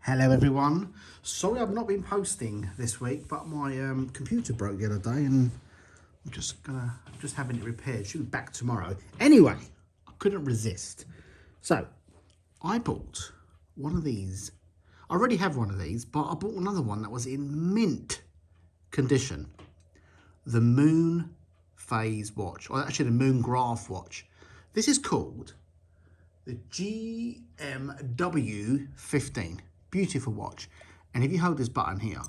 Hello everyone. Sorry I've not been posting this week, but my computer broke the other day and I'm just having it repaired. Should be back tomorrow. Anyway, I couldn't resist. So I bought one of these. I already have one of these, but I bought another one that was in mint condition. The Moon Phase watch, or actually the Moon Graph watch. This is called the GMW 15. Beautiful watch. And if you hold this button here,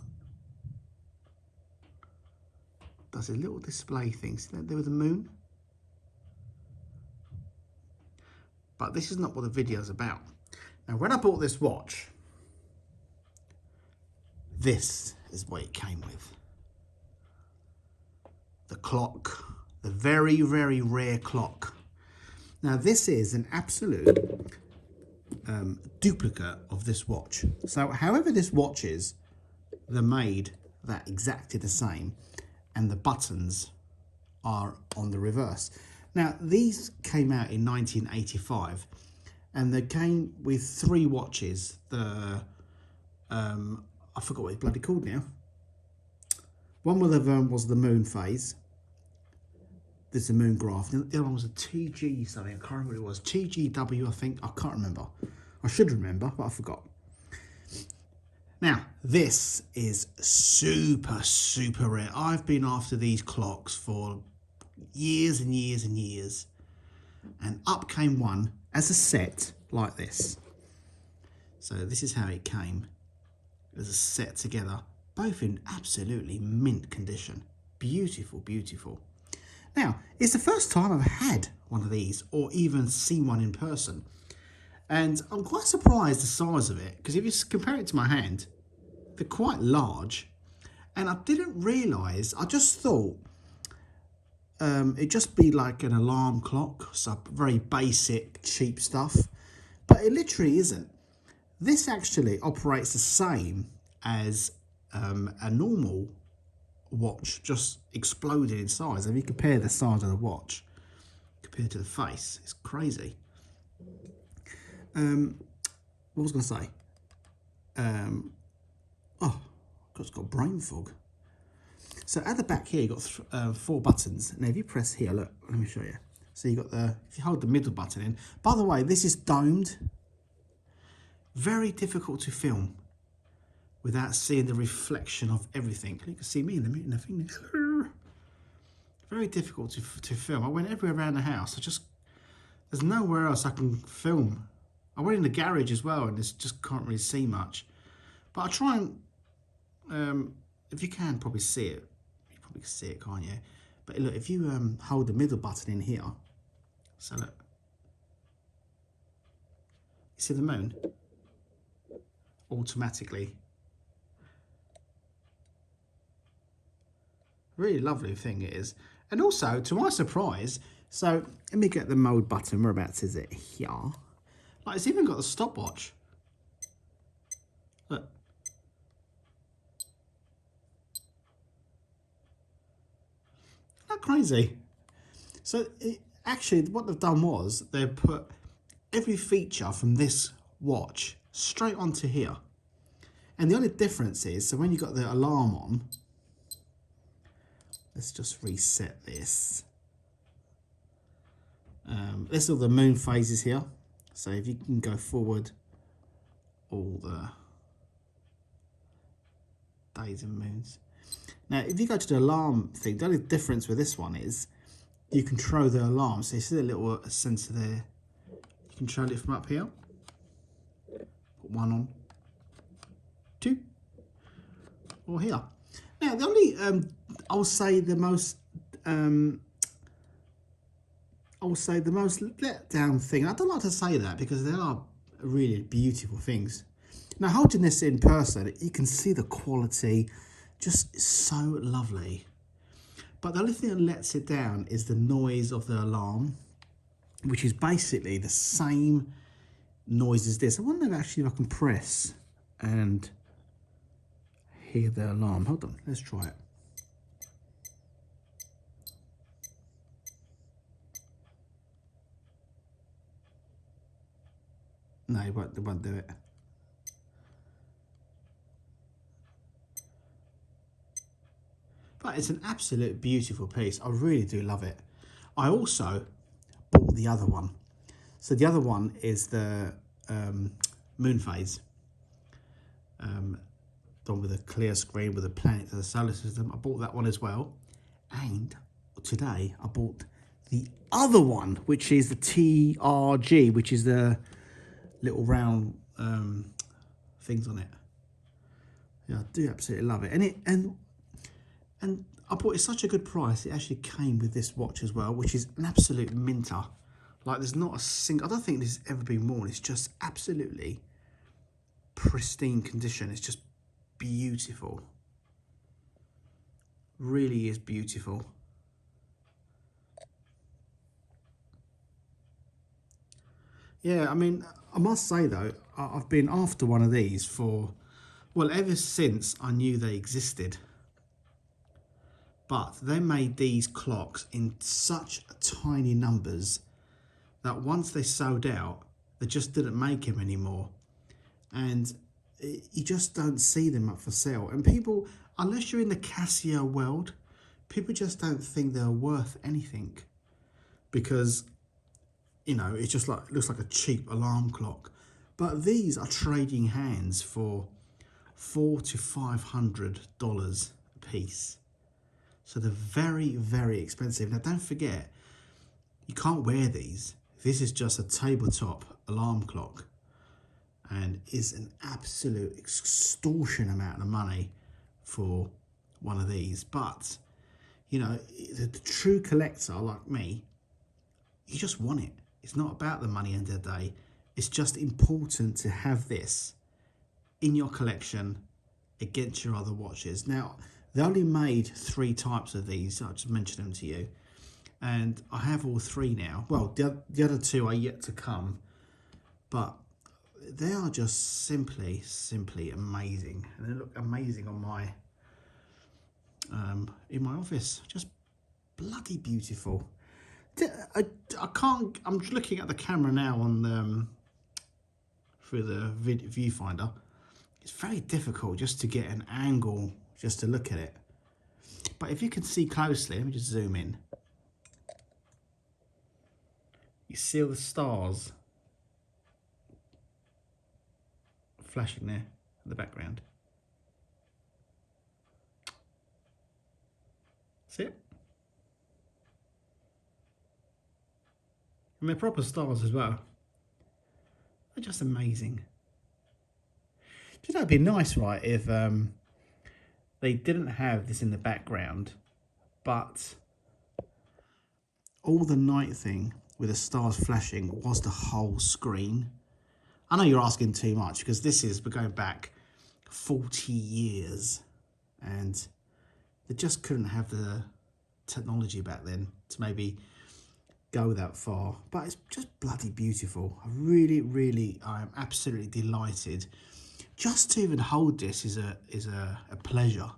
does a little display thing. See that there with the moon? But this is not what the video is about. Now, when I bought this watch, this is what it came with. The clock, the very, very rare clock. Now, this is an absolute duplicate of this watch. So however this watch is, they're made that exactly the same, and the buttons are on the reverse. Now these came out in 1985 and they came with 3 watches. The I forgot what it's bloody called now. One of them was the Moon Phase. This is the Moon Graph. The other one was a TG something. I can't remember what it was. TGW, I think. I can't remember. I should remember, but I forgot. Now, this is super, super rare. I've been after these clocks for years and years and years. And up came one as a set like this. So this is how it came. As a set together. Both in absolutely mint condition. Beautiful, beautiful. Now, it's the first time I've had one of these or even seen one in person. And I'm quite surprised the size of it, because if you compare it to my hand, they're quite large. And I didn't realise, I just thought it'd just be like an alarm clock, so very basic, cheap stuff. But it literally isn't. This actually operates the same as a normal watch, just exploded in size. If you compare the size of the watch compared to the face, it's crazy. What was I going to say? Oh, it's got brain fog. So at the back here, you've got 4 buttons. Now, if you press here, look, let me show you. So you've got if you hold the middle button in. By the way, this is domed. Very difficult to film without seeing the reflection of everything. You can see me in the thing. Very difficult to film. I went everywhere around the house. There's nowhere else I can film. I went in the garage as well, and just can't really see much. But I try and, if you can probably see it, you probably can see it, can't you? But look, if you hold the middle button in here, so look, you see the moon? Automatically. Really lovely thing it is. And also, to my surprise, so let me get the mode button. Whereabouts is it? Here. Like, it's even got the stopwatch. Look. Isn't that crazy? So, actually, what they've done was they've put every feature from this watch straight onto here. And the only difference is, so when you've got the alarm on, let's just reset this. There's all the moon phases here. So if you can go forward all the days and moons. Now, if you go to the alarm thing, the only difference with this one is you control the alarm. So you see the little sensor there. You control it from up here. Put 1 on, 2, or here. Now, the only, I will say the most letdown thing, I don't like to say that because they are really beautiful things. Now, holding this in person, you can see the quality, just so lovely. But the only thing that lets it down is the noise of the alarm, which is basically the same noise as this. I wonder actually if I can press and hear the alarm. Hold on, let's try it. No, it won't do it. But it's an absolute beautiful piece. I really do love it. I also bought the other one. So the other one is the moon phase. Done with a clear screen with a planet to the solar system. I bought that one as well. And today I bought the other one, which is the TRG, which is the little round things on it. Yeah, I do absolutely love it. And I bought it such a good price. It actually came with this watch as well, which is an absolute minter. Like, there's not a single, I don't think this has ever been worn. It's just absolutely pristine condition. It's just beautiful. Really is beautiful. Yeah, I mean, I must say though, I've been after one of these for, well, ever since I knew they existed. But they made these clocks in such tiny numbers that once they sold out, they just didn't make them anymore. And you just don't see them up for sale. And people, unless you're in the Casio world, people just don't think they're worth anything. Because, you know, it's just like, it looks like a cheap alarm clock. But these are trading hands for $400 to $500 a piece. So they're very, very expensive. Now, don't forget, you can't wear these. This is just a tabletop alarm clock and is an absolute extortion amount of money for one of these. But, you know, the true collector like me, you just want it. It's not about the money end of the day. It's just important to have this in your collection against your other watches. Now, they only made 3 types of these. I just mentioned them to you. And I have all 3 now. Well, the other 2 are yet to come. But they are just simply amazing. And they look amazing on my, in my office. Just bloody beautiful. I can't, I'm looking at the camera now on through the viewfinder. It's very difficult just to get an angle just to look at it. But if you can see closely, let me just zoom in. You see all the stars flashing there in the background. See it? And they're proper stars as well. They're just amazing. Do you know, it'd be nice, right, if they didn't have this in the background, but all the night thing with the stars flashing was the whole screen. I know you're asking too much because we're going back 40 years and they just couldn't have the technology back then to maybe go that far. But it's just bloody beautiful. I am absolutely delighted. Just to even hold this is a pleasure.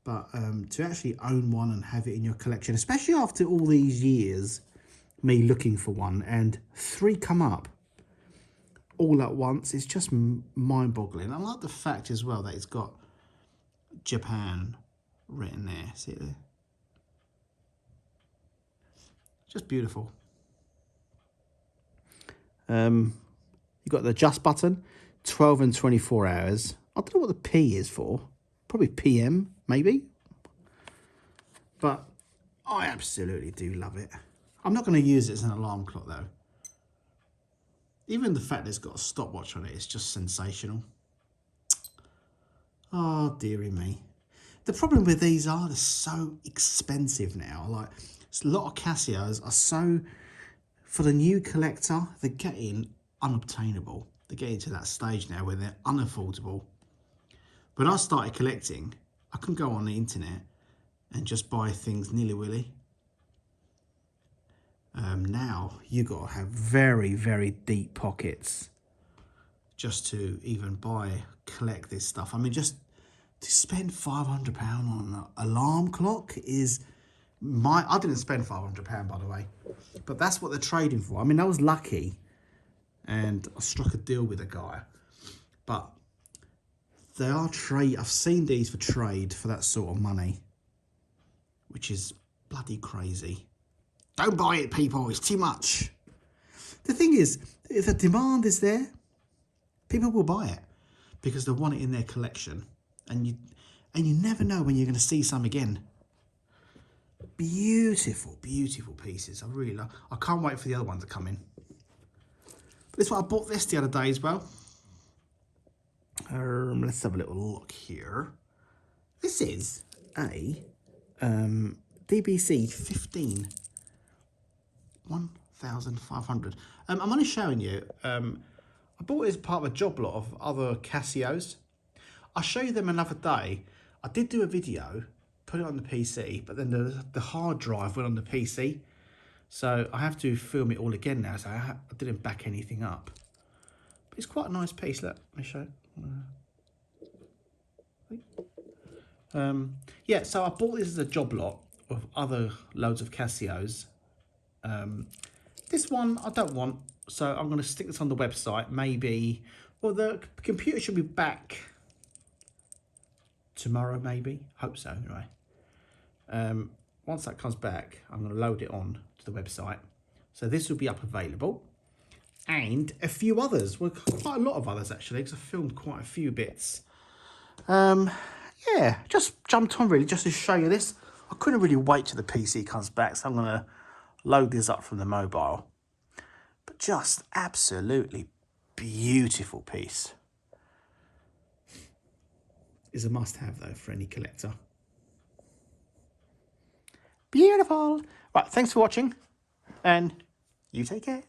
But to actually own one and have it in your collection, especially after all these years, me looking for one, and 3 come up all at once, it's just mind-boggling. I like the fact as well that it's got Japan written there. See it there? Just beautiful. You got the adjust button, 12 and 24 hours. I don't know what the P is for. Probably PM, maybe. But I absolutely do love it. I'm not going to use it as an alarm clock though. Even the fact that it's got a stopwatch on it is just sensational. Oh, dearie me. The problem with these are they're so expensive now. Like, a lot of Casios are so, for the new collector, they're getting unobtainable. They're getting to that stage now where they're unaffordable. When I started collecting, I can go on the internet and just buy things nilly-willy. Now, you got to have very, very deep pockets just to even collect this stuff. I mean, just to spend £500 on an alarm clock is I didn't spend £500, by the way, but that's what they're trading for. I mean, I was lucky and I struck a deal with a guy, but they are trade. I've seen these for trade for that sort of money, which is bloody crazy. Don't buy it, people. It's too much. The thing is, if the demand is there, people will buy it because they want it in their collection, and you never know when you're going to see some again. Beautiful, beautiful pieces. I really love. I can't wait for the other one to come in. But this one, I bought this the other day as well. Let's have a little look here. This is a DBC 15 1500. I'm only showing you. I bought it as part of a job lot of other Casios. I'll show you them another day. I did do a video, put it on the PC, but then the hard drive went on the PC. So I have to film it all again now, so I didn't back anything up. But it's quite a nice piece. Look, let me show you. Yeah, so I bought this as a job lot of other loads of Casios. This one I don't want, so I'm going to stick this on the website. Maybe, well, the computer should be back tomorrow, maybe. Hope so, anyway. Once that comes back, I'm going to load it on to the website. So this will be up available. And a few others. Well, quite a lot of others, actually, because I filmed quite a few bits. Yeah, just jumped on, really, just to show you this. I couldn't really wait till the PC comes back, so I'm going to load this up from the mobile. But just absolutely beautiful piece. Is a must-have, though, for any collector. Beautiful. Right, thanks for watching, and you take care.